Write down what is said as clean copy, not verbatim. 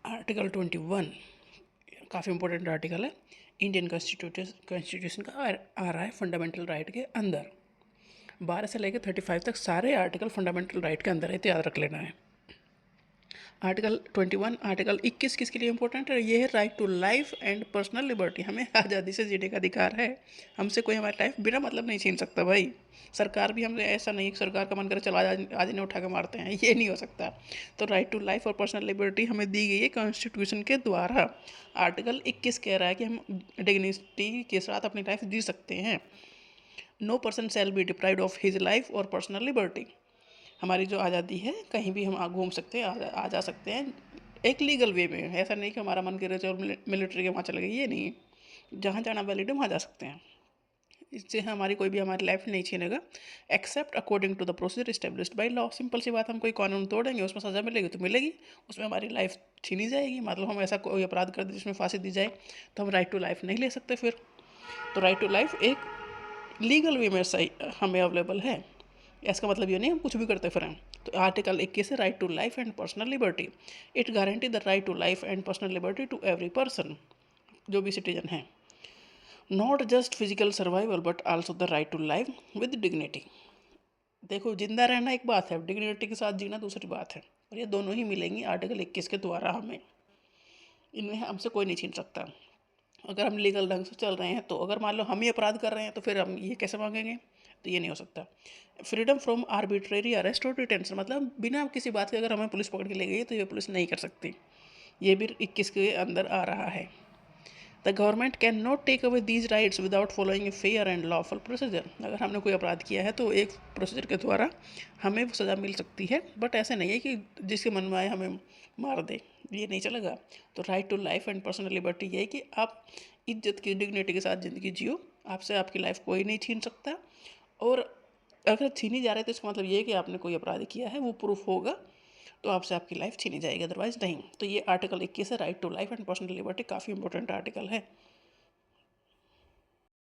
Article 21 काफ़ी important article है। Indian constitution का आ रहा है फंडामेंटल राइट के अंदर। 12 से लेकर 35 तक सारे आर्टिकल फंडामेंटल राइट के अंदर है, तो याद रख लेना है। आर्टिकल 21 आर्टिकल 21 किसके लिए इंपॉर्टेंट है? ये है right to life and personal liberty. हमें आज़ादी से जीने का अधिकार है। हमसे कोई हमारी लाइफ बिना मतलब नहीं छीन सकता भाई। सरकार भी हमसे ऐसा नहीं, सरकार का मन करे चलो आज इन्हें उठा के मारते हैं, ये नहीं हो सकता। तो राइट टू लाइफ और पर्सनल लिबर्टी हमें दी गई है कॉन्स्टिट्यूशन के द्वारा। आर्टिकल 21 कह रहा है कि हम डिग्निटी के साथ अपनी लाइफ जी सकते हैं। No person shall be deprived of his life और पर्सनल लिबर्टी। हमारी जो आज़ादी है, कहीं भी हम घूम सकते हैं, आ जा सकते हैं एक लीगल वे में। ऐसा नहीं कि हमारा मन करे चलो मिलिट्री के वहाँ चले गए, ये नहीं है। जहाँ जाना वैलिड है वहाँ जा सकते हैं। इससे हमारी कोई भी हमारी लाइफ नहीं छीनेगा, except according to the procedure established by law. Simple सी बात, हम कोई कानून तोड़ेंगे, उसमें सज़ा मिलेगी तो मिलेगी, उसमें हमारी लाइफ छीनी जाएगी। मतलब हम ऐसा कोई अपराध कर दे जिसमें फांसी दी जाए तो हम राइट टू लाइफ नहीं ले सकते फिर। तो राइट टू लाइफ एक लीगल वे में सही हमें अवेलेबल है। इसका मतलब ये नहीं हम कुछ भी करते फिरें। तो आर्टिकल 21 है right to life and personal liberty. It guarantee the right to life and personal liberty to every person, जो भी सिटीजन है। Not just physical survival but also the right to life with dignity. देखो, जिंदा रहना एक बात है, dignity के साथ जीना दूसरी बात है, और ये दोनों ही मिलेंगी आर्टिकल 21 के द्वारा हमें। इनमें हमसे कोई नहीं छीन सकता। अगर हम लीगल ढंग से चल रहे हैं तो अगर मान लो हम ही अपराध कर रहे हैं तो फिर हम ये कैसे मांगेंगे? तो ये नहीं हो सकता। फ्रीडम फ्रॉम आर्बिट्रेरी अरेस्ट और डिटेंशन, मतलब बिना किसी बात के अगर हमें पुलिस पकड़ के ले गई तो ये पुलिस नहीं कर सकती। ये भी 21 के अंदर आ रहा है। The government can not take away these rights without following a fair and lawful procedure. अगर हमने कोई अपराध किया है तो एक प्रोसीजर के द्वारा हमें वो सज़ा मिल सकती है, बट ऐसे नहीं है कि जिसके मन में आए हमें मार दे, ये नहीं चलेगा। तो right to life and personal liberty ये है कि आप इज्जत की डिग्निटी के साथ ज़िंदगी जियो, आपसे आपकी लाइफ कोई नहीं छीन सकता। और अगर छीनी जा रही है तो इसका मतलब ये है कि आपने कोई अपराध किया है, वो प्रूफ होगा तो आपसे आपकी लाइफ छीनी जाएगी, अदरवाइज नहीं। तो ये आर्टिकल 21 है right to life and personal liberty, काफ़ी इंपॉर्टेंट आर्टिकल है।